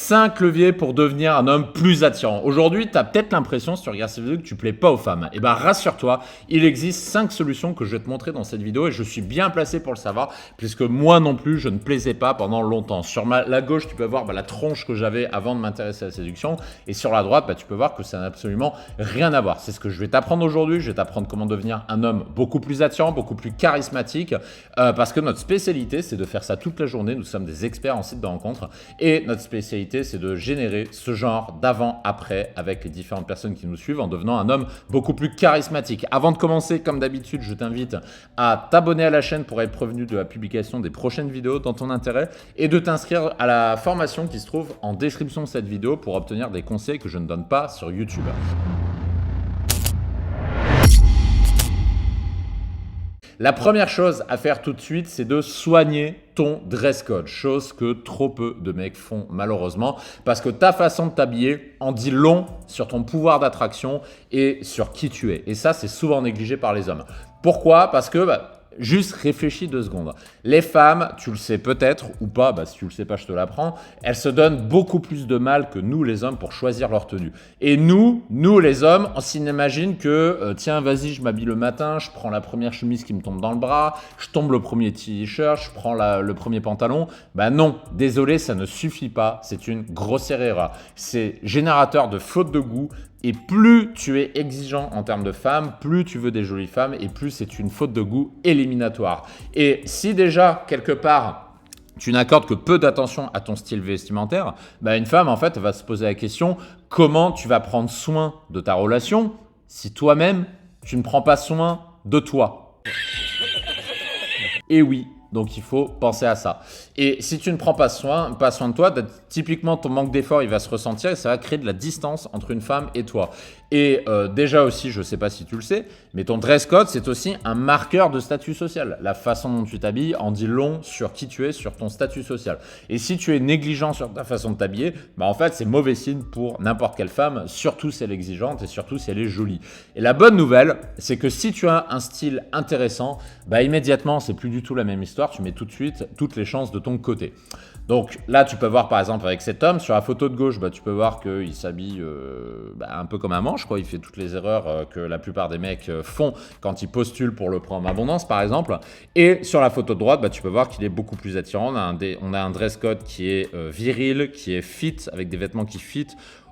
5 leviers pour devenir un homme plus attirant. Aujourd'hui, tu as peut-être l'impression, si tu regardes cette vidéo, que tu ne plais pas aux femmes. Eh bien, rassure-toi, il existe 5 solutions que je vais te montrer dans cette vidéo et je suis bien placé pour le savoir, puisque moi non plus, je ne plaisais pas pendant longtemps. Sur la gauche, tu peux voir la tronche que j'avais avant de m'intéresser à la séduction, et sur la droite, tu peux voir que ça n'a absolument rien à voir. C'est ce que je vais t'apprendre aujourd'hui. Je vais t'apprendre comment devenir un homme beaucoup plus attirant, beaucoup plus charismatique, parce que notre spécialité, c'est de faire ça toute la journée. Nous sommes des experts en site de rencontres, et notre spécialité, c'est de générer ce genre d'avant-après avec les différentes personnes qui nous suivent en devenant un homme beaucoup plus charismatique. Avant de commencer, comme d'habitude, je t'invite à t'abonner à la chaîne pour être prévenu de la publication des prochaines vidéos dans ton intérêt et de t'inscrire à la formation qui se trouve en description de cette vidéo pour obtenir des conseils que je ne donne pas sur YouTube. La première chose à faire tout de suite, c'est de soigner ton dress code, chose que trop peu de mecs font malheureusement, parce que ta façon de t'habiller en dit long sur ton pouvoir d'attraction et sur qui tu es. Et ça, c'est souvent négligé par les hommes. Pourquoi? Parce que juste réfléchis 2 secondes. Les femmes, tu le sais peut-être ou pas, si tu le sais pas, je te l'apprends, elles se donnent beaucoup plus de mal que nous les hommes pour choisir leur tenue. Et nous les hommes, on s'imagine que tiens, vas-y, je m'habille le matin, je prends la première chemise qui me tombe dans le bras, je tombe le premier t-shirt, je prends le premier pantalon. Non, désolé, ça ne suffit pas, c'est une grossière erreur. C'est générateur de faute de goût. Et plus tu es exigeant en termes de femmes, plus tu veux des jolies femmes et plus c'est une faute de goût éliminatoire. Et si déjà, quelque part, tu n'accordes que peu d'attention à ton style vestimentaire, une femme, en fait, va se poser la question comment tu vas prendre soin de ta relation si toi-même, tu ne prends pas soin de toi. Et oui. Donc, il faut penser à ça. Et si tu ne prends pas soin de toi, typiquement, ton manque d'effort, il va se ressentir et ça va créer de la distance entre une femme et toi. Et déjà aussi, je ne sais pas si tu le sais, mais ton dress code, c'est aussi un marqueur de statut social. La façon dont tu t'habilles en dit long sur qui tu es, sur ton statut social. Et si tu es négligent sur ta façon de t'habiller, en fait, c'est mauvais signe pour n'importe quelle femme, surtout si elle est exigeante et surtout si elle est jolie. Et la bonne nouvelle, c'est que si tu as un style intéressant, immédiatement, c'est plus du tout la même histoire. Tu mets tout de suite toutes les chances de ton côté. Donc là, tu peux voir par exemple avec cet homme, sur la photo de gauche, tu peux voir qu'il s'habille un peu comme un manche, quoi. Il fait toutes les erreurs que la plupart des mecs font quand ils postulent pour le programme Abondance, par exemple. Et sur la photo de droite, tu peux voir qu'il est beaucoup plus attirant. On a un dress code qui est viril, qui est fit, avec des vêtements qui fit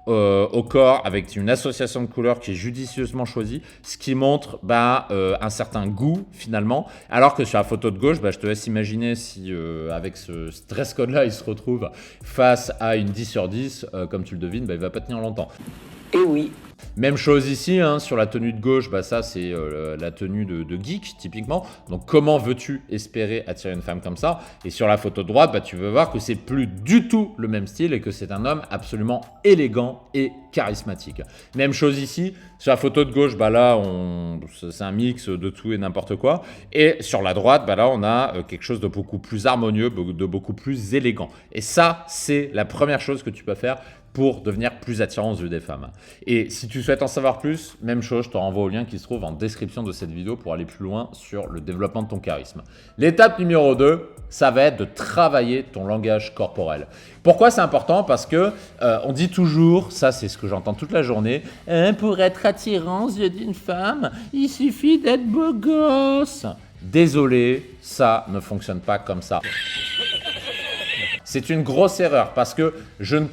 au corps, avec une association de couleurs qui est judicieusement choisie, ce qui montre un certain goût finalement, alors que sur la photo de gauche, je te laisse imaginer si avec ce dress code là il se retrouve face à une 10 sur 10, comme tu le devines, il va pas tenir longtemps. Et oui. Même chose ici, sur la tenue de gauche, ça c'est la tenue de geek typiquement. Donc comment veux-tu espérer attirer une femme comme ça? Et sur la photo de droite, tu veux voir que c'est plus du tout le même style et que c'est un homme absolument élégant et charismatique. Même chose ici, sur la photo de gauche, là c'est un mix de tout et n'importe quoi. Et sur la droite, là on a quelque chose de beaucoup plus harmonieux, de beaucoup plus élégant. Et ça, c'est la première chose que tu peux faire pour devenir plus attirant aux yeux des femmes. Et si tu souhaites en savoir plus, même chose, je te renvoie au lien qui se trouve en description de cette vidéo pour aller plus loin sur le développement de ton charisme. L'étape numéro 2, ça va être de travailler ton langage corporel. Pourquoi c'est important? Parce que on dit toujours, ça c'est ce que j'entends toute la journée, pour être attirant aux yeux d'une femme, il suffit d'être beau gosse. Désolé, ça ne fonctionne pas comme ça. C'est une grosse erreur parce que je ne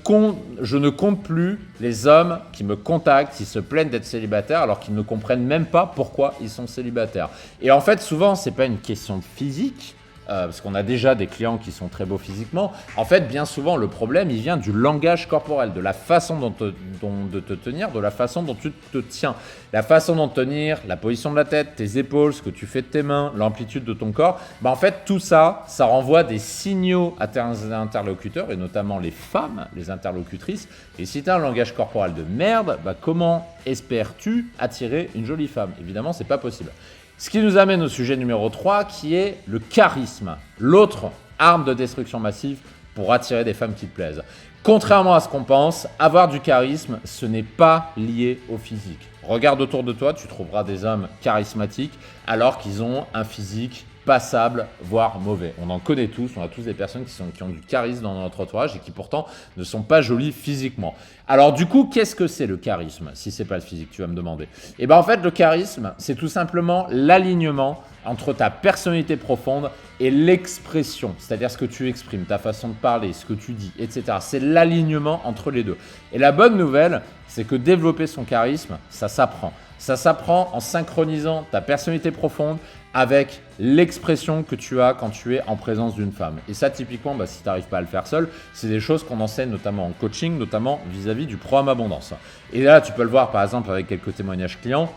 compte plus les hommes qui me contactent, qui se plaignent d'être célibataires alors qu'ils ne comprennent même pas pourquoi ils sont célibataires. Et en fait, souvent, ce n'est pas une question de physique, parce qu'on a déjà des clients qui sont très beaux physiquement. En fait, bien souvent, le problème, il vient du langage corporel, de la façon de te tenir, de la façon dont tu te tiens. La façon dont tenir, la position de la tête, tes épaules, ce que tu fais de tes mains, l'amplitude de ton corps. En fait, tout ça, ça renvoie des signaux à tes interlocuteurs, et notamment les femmes, les interlocutrices. Et si tu as un langage corporel de merde, comment espères-tu attirer une jolie femme? Évidemment, c'est pas possible. Ce qui nous amène au sujet numéro 3, qui est le charisme, l'autre arme de destruction massive pour attirer des femmes qui te plaisent. Contrairement à ce qu'on pense, avoir du charisme, ce n'est pas lié au physique. Regarde autour de toi, tu trouveras des hommes charismatiques alors qu'ils ont un physique passable, voire mauvais. On en connaît tous, on a tous des personnes qui ont du charisme dans notre entourage et qui pourtant ne sont pas jolies physiquement. Alors du coup, qu'est-ce que c'est le charisme, si c'est pas le physique, tu vas me demander? Et bien en fait, le charisme, c'est tout simplement l'alignement entre ta personnalité profonde et l'expression, c'est-à-dire ce que tu exprimes, ta façon de parler, ce que tu dis, etc. C'est l'alignement entre les deux. Et la bonne nouvelle, c'est que développer son charisme, ça s'apprend. Ça s'apprend en synchronisant ta personnalité profonde avec l'expression que tu as quand tu es en présence d'une femme. Et ça, typiquement, si tu n'arrives pas à le faire seul, c'est des choses qu'on enseigne notamment en coaching, notamment vis-à-vis du programme Abondance. Et là, tu peux le voir par exemple avec quelques témoignages clients,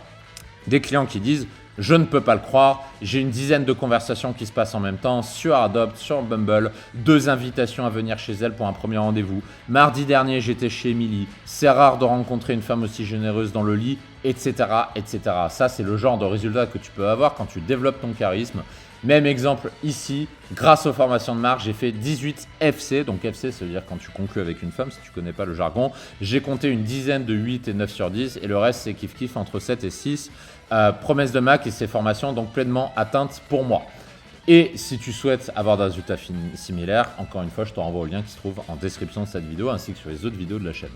des clients qui disent « Je ne peux pas le croire, j'ai une dizaine de conversations qui se passent en même temps sur Adopt, sur Bumble, 2 invitations à venir chez elle pour un premier rendez-vous. Mardi dernier, j'étais chez Émilie. C'est rare de rencontrer une femme aussi généreuse dans le lit, etc. etc. » Ça, c'est le genre de résultat que tu peux avoir quand tu développes ton charisme. Même exemple ici, grâce aux formations de marque, j'ai fait 18 FC. Donc FC, ça veut dire quand tu conclus avec une femme, si tu ne connais pas le jargon. J'ai compté une dizaine de 8 et 9 sur 10 et le reste, c'est kiff-kiff entre 7 et 6. Promesse de marque et ces formations donc pleinement atteintes pour moi. Et si tu souhaites avoir des résultats similaires, encore une fois, je te renvoie au lien qui se trouve en description de cette vidéo ainsi que sur les autres vidéos de la chaîne.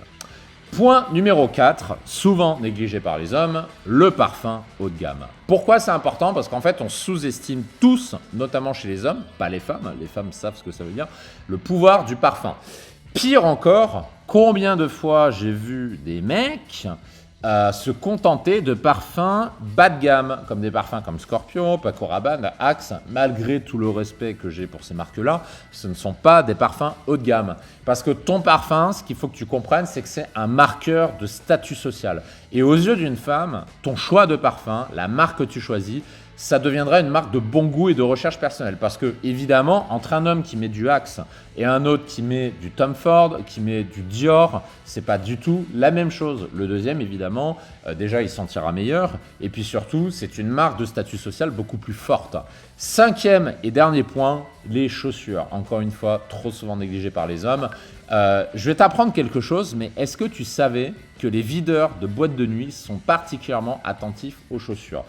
Point numéro 4, souvent négligé par les hommes, le parfum haut de gamme. Pourquoi c'est important? Parce qu'en fait, on sous-estime tous, notamment chez les hommes, pas les femmes savent ce que ça veut dire, le pouvoir du parfum. Pire encore, combien de fois j'ai vu des mecs se contenter de parfums bas de gamme, comme des parfums comme Scorpio, Paco Rabanne, Axe, malgré tout le respect que j'ai pour ces marques-là, ce ne sont pas des parfums haut de gamme. Parce que ton parfum, ce qu'il faut que tu comprennes, c'est que c'est un marqueur de statut social. Et aux yeux d'une femme, ton choix de parfum, la marque que tu choisis, ça deviendra une marque de bon goût et de recherche personnelle. Parce que, évidemment, entre un homme qui met du Axe et un autre qui met du Tom Ford, qui met du Dior, c'est pas du tout la même chose. Le deuxième, évidemment, déjà, il sentira meilleur. Et puis surtout, c'est une marque de statut social beaucoup plus forte. 5e et dernier point, les chaussures. Encore une fois, trop souvent négligées par les hommes. Je vais t'apprendre quelque chose, mais est-ce que tu savais que les videurs de boîtes de nuit sont particulièrement attentifs aux chaussures?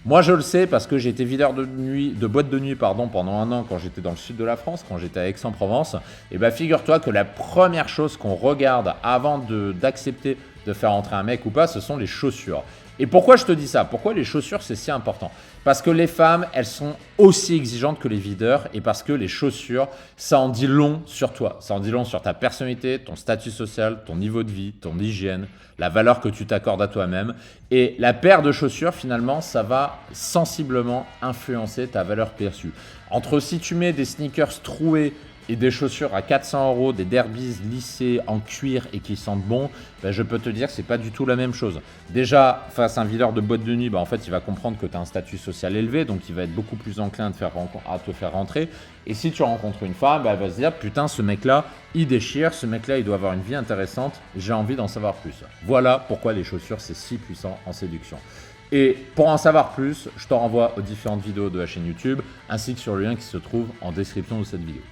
Moi, je le sais parce que j'ai été videur de boîte de nuit pendant un an quand j'étais dans le sud de la France, quand j'étais à Aix-en-Provence. Et bien, figure-toi que la première chose qu'on regarde avant d'accepter de faire entrer un mec ou pas, ce sont les chaussures. Et pourquoi je te dis ça? Pourquoi les chaussures, c'est si important? Parce que les femmes, elles sont aussi exigeantes que les videurs et parce que les chaussures, ça en dit long sur toi. Ça en dit long sur ta personnalité, ton statut social, ton niveau de vie, ton hygiène, la valeur que tu t'accordes à toi-même. Et la paire de chaussures, finalement, ça va sensiblement influencer ta valeur perçue. Entre si tu mets des sneakers troués et des chaussures à 400 €, des derbies lissées en cuir et qui sentent bon, je peux te dire que c'est pas du tout la même chose. Déjà, face à un videur de boîte de nuit, en fait, il va comprendre que tu as un statut social élevé, donc il va être beaucoup plus enclin à te faire rentrer. Et si tu rencontres une femme, elle va se dire, putain, ce mec-là, il déchire, ce mec-là, il doit avoir une vie intéressante, j'ai envie d'en savoir plus. Voilà pourquoi les chaussures, c'est si puissant en séduction. Et pour en savoir plus, je te renvoie aux différentes vidéos de la chaîne YouTube, ainsi que sur le lien qui se trouve en description de cette vidéo.